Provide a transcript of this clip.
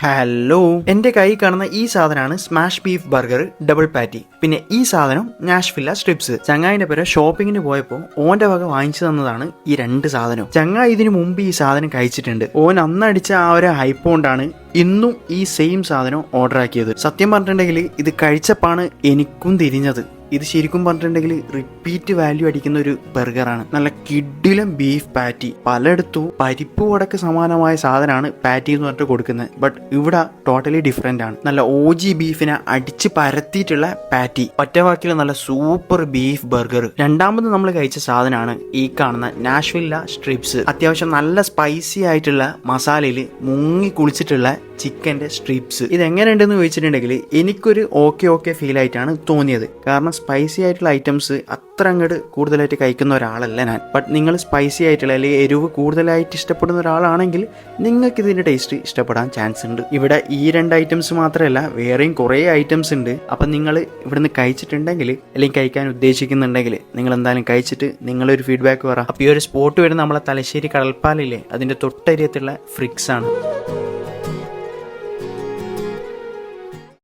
Hello, എന്റെ കൈ കാണുന്ന ഈ സാധനമാണ് സ്മാഷ് ബീഫ് ബർഗർ ഡബിൾ പാറ്റി. പിന്നെ ഈ സാധനം നാഷ്വില്ല സ്ട്രിപ്സ്. ചങ്ങായിന്റെ പേര് ഷോപ്പിങ്ങിന് പോയപ്പോൾ ഓന്റെ വക വാങ്ങിച്ചു തന്നതാണ് ഈ രണ്ട് സാധനവും. ചങ്ങായി ഇതിനു മുമ്പ് ഈ സാധനം കഴിച്ചിട്ടുണ്ട്. ഓൻ അന്നടിച്ച ആ ഒരു ഹൈപ്പ് കൊണ്ടാണ് ഇന്നും ഈ സെയിം സാധനം ഓർഡർ ആക്കിയത്. സത്യം പറഞ്ഞിട്ടുണ്ടെങ്കിൽ ഇത് കഴിച്ചപ്പാണ് എനിക്കും തിരിഞ്ഞത്. ഇത് ശരിക്കും പറഞ്ഞിട്ടുണ്ടെങ്കിൽ റിപ്പീറ്റ് വാല്യൂ അടിക്കുന്ന ഒരു ബർഗറാണ്. നല്ല കിഡിലും ബീഫ് പാറ്റി. പലയിടത്തും പരിപ്പ് വടക്ക് സമാനമായ സാധനമാണ് പാറ്റി എന്ന് പറഞ്ഞിട്ട് കൊടുക്കുന്നത്. ബട്ട് ഇവിടെ ടോട്ടലി ഡിഫറെന്റ് ആണ്. നല്ല OG ബീഫിനെ അടിച്ച് പരത്തിയിട്ടുള്ള പാറ്റി. ഒറ്റവാക്കിൽ നല്ല സൂപ്പർ ബീഫ് ബർഗർ. രണ്ടാമത് നമ്മൾ കഴിച്ച സാധനമാണ് ഈ കാണുന്ന നാഷ്വില്ല സ്ട്രിപ്സ്. അത്യാവശ്യം നല്ല സ്പൈസി ആയിട്ടുള്ള മസാലയിൽ മുങ്ങി കുളിച്ചിട്ടുള്ള ചിക്കൻ്റെ സ്ട്രിപ്സ്. ഇതെങ്ങനെയുണ്ടെന്ന് ചോദിച്ചിട്ടുണ്ടെങ്കിൽ എനിക്കൊരു ഓക്കെ ഫീൽ ആയിട്ടാണ് തോന്നിയത്. കാരണം സ്പൈസി ആയിട്ടുള്ള ഐറ്റംസ് അത്ര അങ്ങോട്ട് കൂടുതലായിട്ട് കഴിക്കുന്ന ഒരാളല്ല ഞാൻ. ബട്ട് നിങ്ങൾ സ്പൈസി ആയിട്ടുള്ള അല്ലെങ്കിൽ എരിവ് കൂടുതലായിട്ട് ഇഷ്ടപ്പെടുന്ന ഒരാളാണെങ്കിൽ നിങ്ങൾക്ക് ഇതിൻ്റെ ടേസ്റ്റ് ഇഷ്ടപ്പെടാൻ ചാൻസ് ഉണ്ട്. ഇവിടെ ഈ രണ്ട് ഐറ്റംസ് മാത്രമല്ല, വേറെയും കുറേ ഐറ്റംസ് ഉണ്ട്. അപ്പം നിങ്ങൾ ഇവിടുന്ന് കഴിച്ചിട്ടുണ്ടെങ്കിൽ അല്ലെങ്കിൽ കഴിക്കാൻ ഉദ്ദേശിക്കുന്നുണ്ടെങ്കിൽ നിങ്ങൾ എന്തായാലും കഴിച്ചിട്ട് നിങ്ങളൊരു ഫീഡ്ബാക്ക് പറ. അപ്പോൾ ഈ ഒരു സ്പോട്ട് വരുന്ന നമ്മളെ തലശ്ശേരി കടൽപ്പാലില്ലേ, അതിൻ്റെ തൊട്ടരിയത്തുള്ള ഫ്രിക്സ് ആണ്.